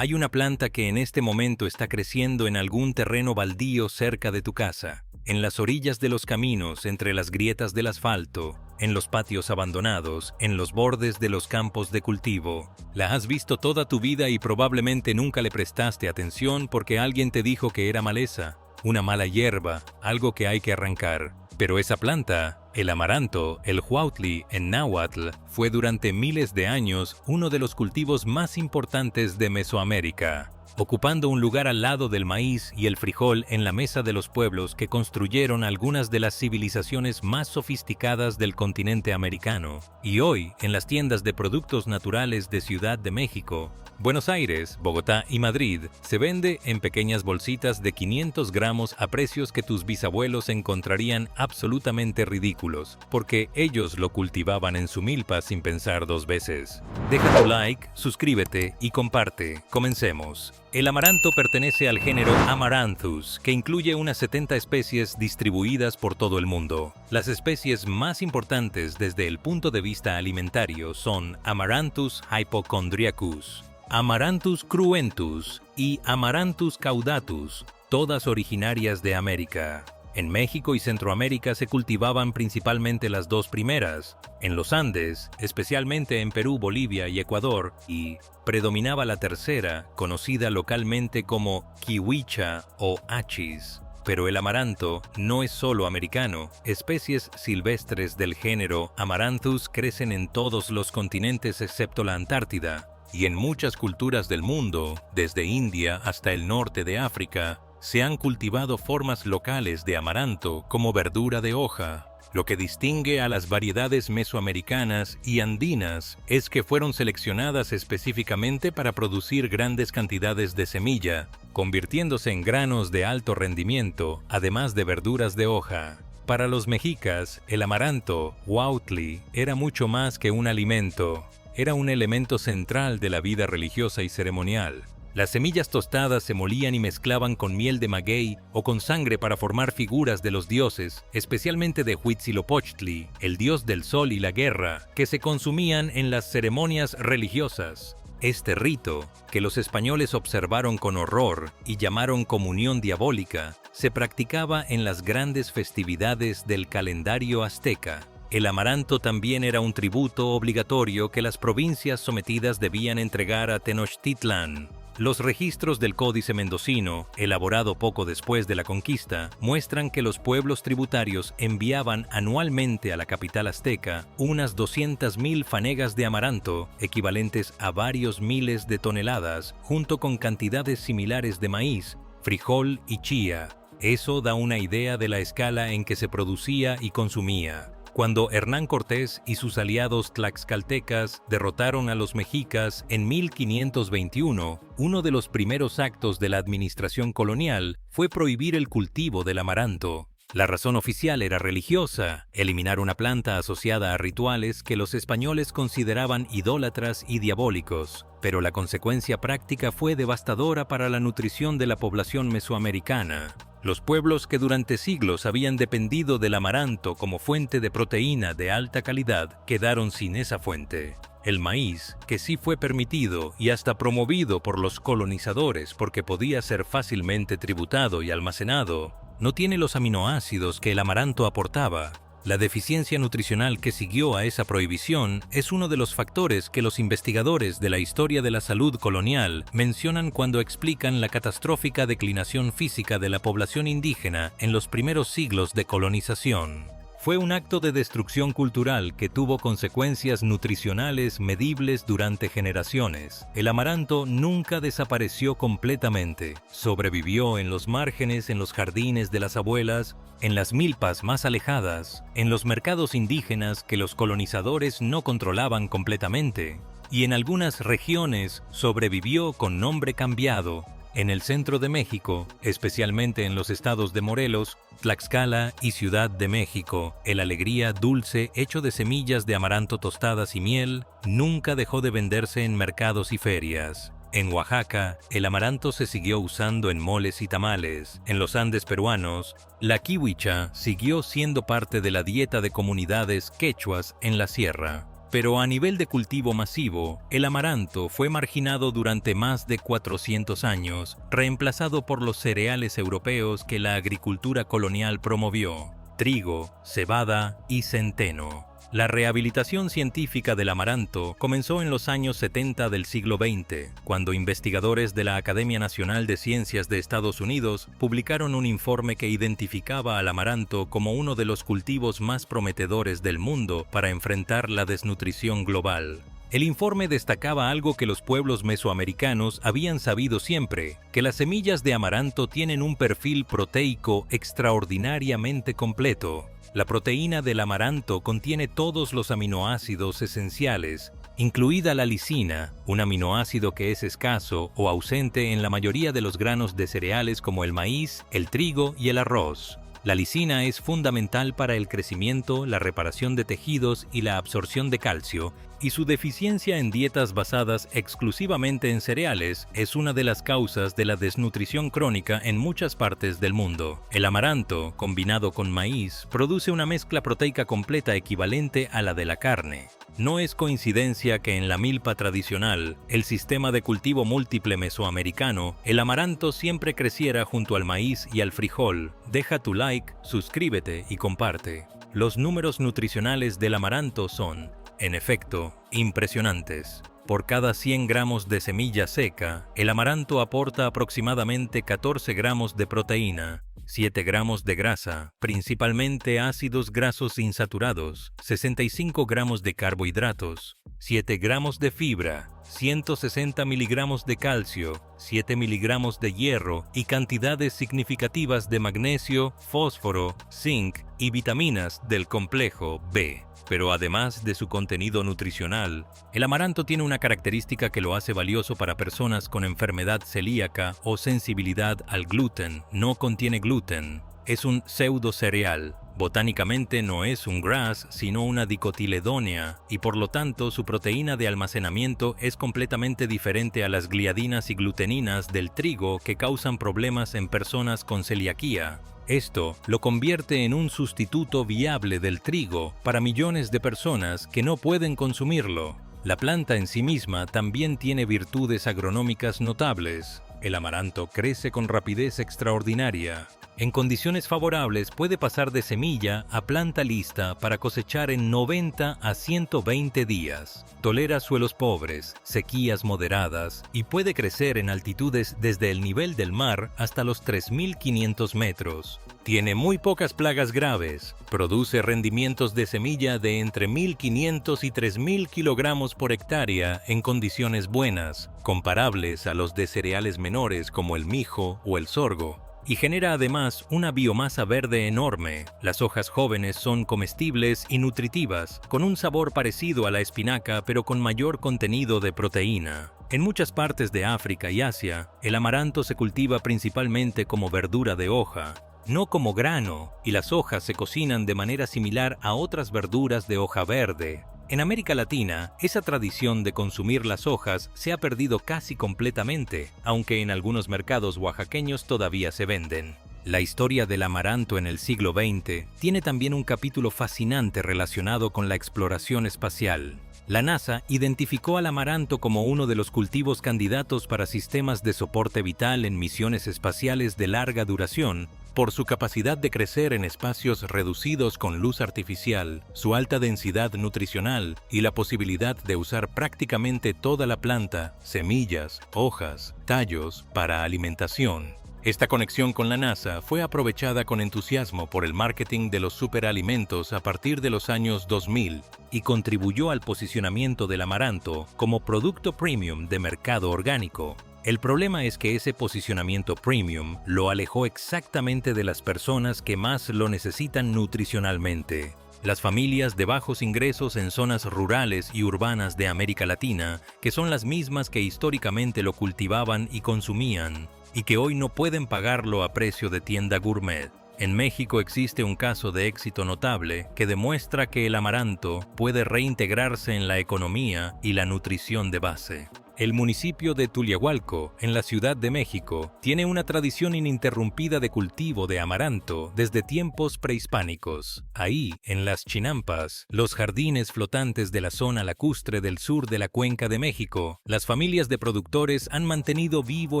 Hay una planta que en este momento está creciendo en algún terreno baldío cerca de tu casa, en las orillas de los caminos, entre las grietas del asfalto, en los patios abandonados, en los bordes de los campos de cultivo. La has visto toda tu vida y probablemente nunca le prestaste atención porque alguien te dijo que era maleza, una mala hierba, algo que hay que arrancar. Pero esa planta, el amaranto, el huautli en náhuatl, fue durante miles de años uno de los cultivos más importantes de Mesoamérica, ocupando un lugar al lado del maíz y el frijol en la mesa de los pueblos que construyeron algunas de las civilizaciones más sofisticadas del continente americano. Y hoy, en las tiendas de productos naturales de Ciudad de México, Buenos Aires, Bogotá y Madrid, se vende en pequeñas bolsitas de 500 gramos a precios que tus bisabuelos encontrarían absolutamente ridículos, porque ellos lo cultivaban en su milpa sin pensar dos veces. Deja tu like, suscríbete y comparte. Comencemos. El amaranto pertenece al género Amaranthus, que incluye unas 70 especies distribuidas por todo el mundo. Las especies más importantes desde el punto de vista alimentario son Amaranthus hypochondriacus, Amaranthus cruentus y Amaranthus caudatus, todas originarias de América. En México y Centroamérica se cultivaban principalmente las dos primeras. En los Andes, especialmente en Perú, Bolivia y Ecuador, y predominaba la tercera, conocida localmente como kiwicha o achis. Pero el amaranto no es solo americano. Especies silvestres del género Amaranthus crecen en todos los continentes excepto la Antártida. Y en muchas culturas del mundo, desde India hasta el norte de África, se han cultivado formas locales de amaranto como verdura de hoja. Lo que distingue a las variedades mesoamericanas y andinas es que fueron seleccionadas específicamente para producir grandes cantidades de semilla, convirtiéndose en granos de alto rendimiento, además de verduras de hoja. Para los mexicas, el amaranto, huautli, era mucho más que un alimento. Era un elemento central de la vida religiosa y ceremonial. Las semillas tostadas se molían y mezclaban con miel de maguey o con sangre para formar figuras de los dioses, especialmente de Huitzilopochtli, el dios del sol y la guerra, que se consumían en las ceremonias religiosas. Este rito, que los españoles observaron con horror y llamaron comunión diabólica, se practicaba en las grandes festividades del calendario azteca. El amaranto también era un tributo obligatorio que las provincias sometidas debían entregar a Tenochtitlán. Los registros del Códice Mendocino, elaborado poco después de la conquista, muestran que los pueblos tributarios enviaban anualmente a la capital azteca unas 200.000 fanegas de amaranto, equivalentes a varios miles de toneladas, junto con cantidades similares de maíz, frijol y chía. Eso da una idea de la escala en que se producía y consumía. Cuando Hernán Cortés y sus aliados tlaxcaltecas derrotaron a los mexicas en 1521, uno de los primeros actos de la administración colonial fue prohibir el cultivo del amaranto. La razón oficial era religiosa, eliminar una planta asociada a rituales que los españoles consideraban idólatras y diabólicos, pero la consecuencia práctica fue devastadora para la nutrición de la población mesoamericana. Los pueblos que durante siglos habían dependido del amaranto como fuente de proteína de alta calidad quedaron sin esa fuente. El maíz, que sí fue permitido y hasta promovido por los colonizadores porque podía ser fácilmente tributado y almacenado, no tiene los aminoácidos que el amaranto aportaba. La deficiencia nutricional que siguió a esa prohibición es uno de los factores que los investigadores de la historia de la salud colonial mencionan cuando explican la catastrófica declinación física de la población indígena en los primeros siglos de colonización. Fue un acto de destrucción cultural que tuvo consecuencias nutricionales medibles durante generaciones. El amaranto nunca desapareció completamente. Sobrevivió en los márgenes, en los jardines de las abuelas, en las milpas más alejadas, en los mercados indígenas que los colonizadores no controlaban completamente. Y en algunas regiones sobrevivió con nombre cambiado. En el centro de México, especialmente en los estados de Morelos, Tlaxcala y Ciudad de México, el alegría dulce hecho de semillas de amaranto tostadas y miel nunca dejó de venderse en mercados y ferias. En Oaxaca, el amaranto se siguió usando en moles y tamales. En los Andes peruanos, la kiwicha siguió siendo parte de la dieta de comunidades quechuas en la sierra. Pero a nivel de cultivo masivo, el amaranto fue marginado durante más de 400 años, reemplazado por los cereales europeos que la agricultura colonial promovió: trigo, cebada y centeno. La rehabilitación científica del amaranto comenzó en los años 70 del siglo XX, cuando investigadores de la Academia Nacional de Ciencias de Estados Unidos publicaron un informe que identificaba al amaranto como uno de los cultivos más prometedores del mundo para enfrentar la desnutrición global. El informe destacaba algo que los pueblos mesoamericanos habían sabido siempre: que las semillas de amaranto tienen un perfil proteico extraordinariamente completo. La proteína del amaranto contiene todos los aminoácidos esenciales, incluida la lisina, un aminoácido que es escaso o ausente en la mayoría de los granos de cereales como el maíz, el trigo y el arroz. La lisina es fundamental para el crecimiento, la reparación de tejidos y la absorción de calcio, y su deficiencia en dietas basadas exclusivamente en cereales es una de las causas de la desnutrición crónica en muchas partes del mundo. El amaranto, combinado con maíz, produce una mezcla proteica completa equivalente a la de la carne. No es coincidencia que en la milpa tradicional, el sistema de cultivo múltiple mesoamericano, el amaranto siempre creciera junto al maíz y al frijol. Deja tu like, suscríbete y comparte. Los números nutricionales del amaranto son, en efecto, impresionantes. Por cada 100 gramos de semilla seca, el amaranto aporta aproximadamente 14 gramos de proteína, 7 gramos de grasa, principalmente ácidos grasos insaturados, 65 gramos de carbohidratos, 7 gramos de fibra, 160 miligramos de calcio, 7 miligramos de hierro y cantidades significativas de magnesio, fósforo, zinc y vitaminas del complejo B. Pero además de su contenido nutricional, el amaranto tiene una característica que lo hace valioso para personas con enfermedad celíaca o sensibilidad al gluten. No contiene gluten. Es un pseudo cereal. Botánicamente no es un grass, sino una dicotiledónea, y por lo tanto su proteína de almacenamiento es completamente diferente a las gliadinas y gluteninas del trigo que causan problemas en personas con celiaquía. Esto lo convierte en un sustituto viable del trigo para millones de personas que no pueden consumirlo. La planta en sí misma también tiene virtudes agronómicas notables. El amaranto crece con rapidez extraordinaria. En condiciones favorables puede pasar de semilla a planta lista para cosechar en 90 a 120 días. Tolera suelos pobres, sequías moderadas y puede crecer en altitudes desde el nivel del mar hasta los 3.500 metros. Tiene muy pocas plagas graves. Produce rendimientos de semilla de entre 1.500 y 3.000 kilogramos por hectárea en condiciones buenas, comparables a los de cereales menores como el mijo o el sorgo. Y genera además una biomasa verde enorme. Las hojas jóvenes son comestibles y nutritivas, con un sabor parecido a la espinaca pero con mayor contenido de proteína. En muchas partes de África y Asia, el amaranto se cultiva principalmente como verdura de hoja, no como grano, y las hojas se cocinan de manera similar a otras verduras de hoja verde. En América Latina, esa tradición de consumir las hojas se ha perdido casi completamente, aunque en algunos mercados oaxaqueños todavía se venden. La historia del amaranto en el siglo XX tiene también un capítulo fascinante relacionado con la exploración espacial. La NASA identificó al amaranto como uno de los cultivos candidatos para sistemas de soporte vital en misiones espaciales de larga duración, por su capacidad de crecer en espacios reducidos con luz artificial, su alta densidad nutricional y la posibilidad de usar prácticamente toda la planta, semillas, hojas, tallos, para alimentación. Esta conexión con la NASA fue aprovechada con entusiasmo por el marketing de los superalimentos a partir de los años 2000 y contribuyó al posicionamiento del amaranto como producto premium de mercado orgánico. El problema es que ese posicionamiento premium lo alejó exactamente de las personas que más lo necesitan nutricionalmente. Las familias de bajos ingresos en zonas rurales y urbanas de América Latina, que son las mismas que históricamente lo cultivaban y consumían, y que hoy no pueden pagarlo a precio de tienda gourmet. En México existe un caso de éxito notable que demuestra que el amaranto puede reintegrarse en la economía y la nutrición de base. El municipio de Tulyahualco, en la Ciudad de México, tiene una tradición ininterrumpida de cultivo de amaranto desde tiempos prehispánicos. Ahí, en las chinampas, los jardines flotantes de la zona lacustre del sur de la Cuenca de México, las familias de productores han mantenido vivo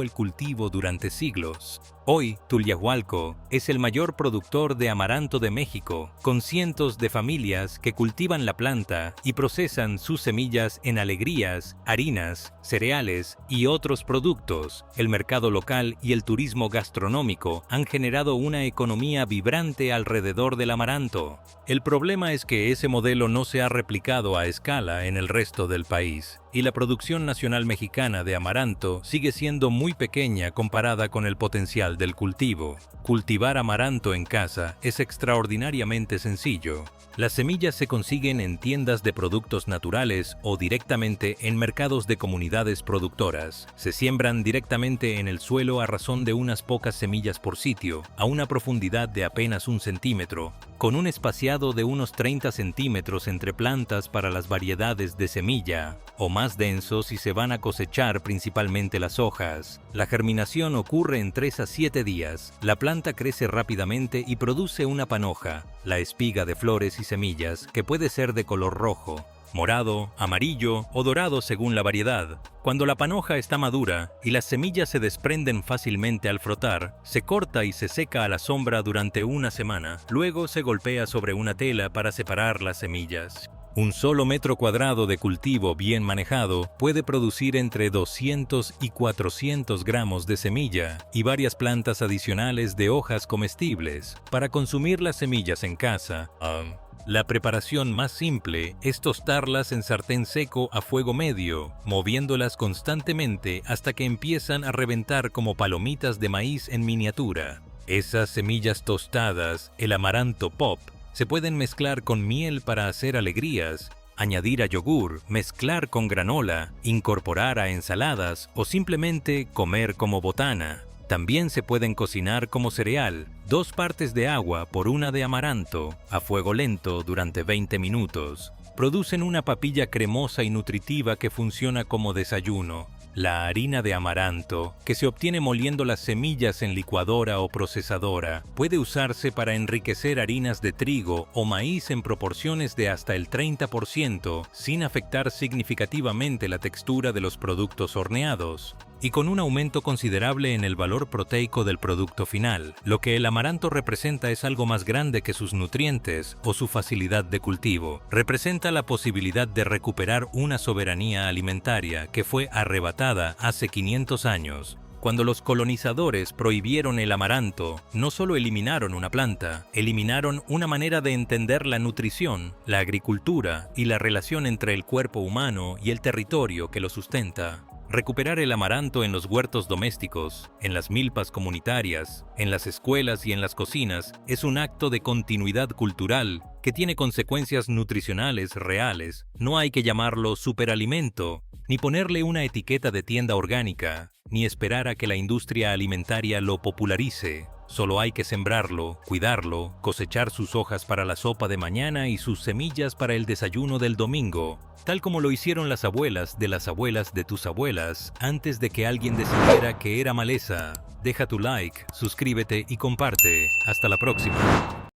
el cultivo durante siglos. Hoy, Tulyahualco es el mayor productor de amaranto de México, con cientos de familias que cultivan la planta y procesan sus semillas en alegrías, harinas, cereales y otros productos. El mercado local y el turismo gastronómico han generado una economía vibrante alrededor del amaranto. El problema es que ese modelo no se ha replicado a escala en el resto del país, y la producción nacional mexicana de amaranto sigue siendo muy pequeña comparada con el potencial del cultivo. Cultivar amaranto en casa es extraordinariamente sencillo. Las semillas se consiguen en tiendas de productos naturales o directamente en mercados de comunidades productoras. Se siembran directamente en el suelo a razón de unas pocas semillas por sitio, a una profundidad de apenas 1 centímetro, con un espaciado de unos 30 centímetros entre plantas para las variedades de semilla, o más densos si se van a cosechar principalmente las hojas. La germinación ocurre en 3 a 7 días. La planta crece rápidamente y produce una panoja, la espiga de flores y semillas, que puede ser de color rojo, morado, amarillo o dorado según la variedad. Cuando la panoja está madura y las semillas se desprenden fácilmente al frotar, se corta y se seca a la sombra durante 1 semana. Luego se golpea sobre una tela para separar las semillas. Un solo metro cuadrado de cultivo bien manejado puede producir entre 200 y 400 gramos de semilla y varias plantas adicionales de hojas comestibles. Para consumir las semillas en casa, la preparación más simple es tostarlas en sartén seco a fuego medio, moviéndolas constantemente hasta que empiezan a reventar como palomitas de maíz en miniatura. Esas semillas tostadas, el amaranto pop, se pueden mezclar con miel para hacer alegrías, añadir a yogur, mezclar con granola, incorporar a ensaladas o simplemente comer como botana. También se pueden cocinar como cereal, 2 partes de agua por 1 de amaranto, a fuego lento durante 20 minutos. Producen una papilla cremosa y nutritiva que funciona como desayuno. La harina de amaranto, que se obtiene moliendo las semillas en licuadora o procesadora, puede usarse para enriquecer harinas de trigo o maíz en proporciones de hasta el 30% sin afectar significativamente la textura de los productos horneados, y con un aumento considerable en el valor proteico del producto final. Lo que el amaranto representa es algo más grande que sus nutrientes o su facilidad de cultivo. Representa la posibilidad de recuperar una soberanía alimentaria que fue arrebatada hace 500 años. Cuando los colonizadores prohibieron el amaranto, no solo eliminaron una planta, eliminaron una manera de entender la nutrición, la agricultura y la relación entre el cuerpo humano y el territorio que lo sustenta. Recuperar el amaranto en los huertos domésticos, en las milpas comunitarias, en las escuelas y en las cocinas es un acto de continuidad cultural que tiene consecuencias nutricionales reales. No hay que llamarlo superalimento, ni ponerle una etiqueta de tienda orgánica, ni esperar a que la industria alimentaria lo popularice. Solo hay que sembrarlo, cuidarlo, cosechar sus hojas para la sopa de mañana y sus semillas para el desayuno del domingo, tal como lo hicieron las abuelas de tus abuelas antes de que alguien decidiera que era maleza. Deja tu like, suscríbete y comparte. Hasta la próxima.